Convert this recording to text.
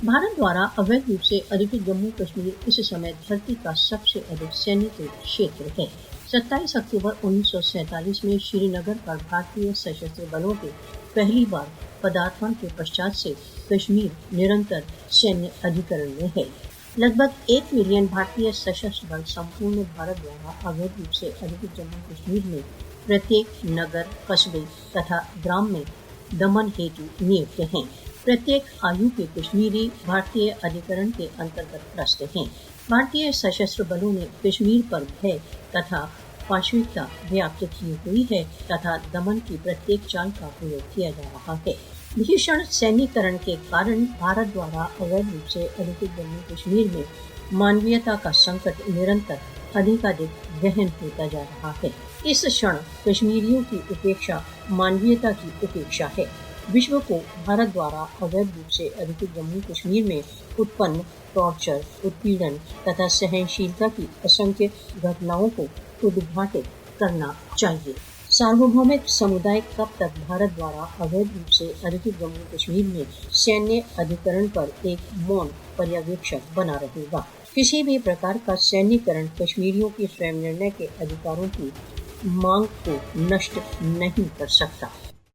भारत द्वारा अवैध रूप से अधिकृत जम्मू कश्मीर इस समय धरती का सबसे अधिक सैनिक क्षेत्र है। 27 अक्टूबर 1947 में श्रीनगर पर भारतीय सशस्त्र बलों के पहली बार पदार्पण के पश्चात से कश्मीर निरंतर सैन्य अधिकरण में है। लगभग 1 मिलियन भारतीय सशस्त्र बल संपूर्ण भारत द्वारा अवैध रूप से अधिकृत जम्मू कश्मीर में प्रत्येक नगर, कस्बे तथा ग्राम में दमन हेतु नियुक्त हैं। प्रत्येक आयु के कश्मीरी भारतीय अधिकरण के अंतर्गत त्रस्त हैं। भारतीय सशस्त्र बलों ने कश्मीर पर भय तथा पाशविकता व्याप्त की हुई है तथा दमन की प्रत्येक चाल का प्रयोग किया जा रहा है। भीषण सैन्यीकरण के कारण भारत द्वारा अवैध रूप से अधिकृत जम्मू कश्मीर में मानवीयता का संकट निरंतर अधिकाधिक गहन होता जा रहा है। इस क्षण कश्मीरियों की उपेक्षा मानवीयता की उपेक्षा है। विश्व को भारत द्वारा अवैध रूप से अधिकृत जम्मू कश्मीर में उत्पन्न टॉर्चर, उत्पीड़न तथा सहनशीलता की असंख्य घटनाओं को उद्घाटित करना चाहिए। सार्वभौमिक समुदाय कब तक भारत द्वारा अवैध रूप से अधिकृत जम्मू कश्मीर में सैन्य अधिकरण पर एक मौन पर्यवेक्षक बना रहेगा? किसी भी प्रकार का सैन्यीकरण कश्मीरियों की स्वयं निर्णय के अधिकारों की मांग को नष्ट नहीं कर सकता।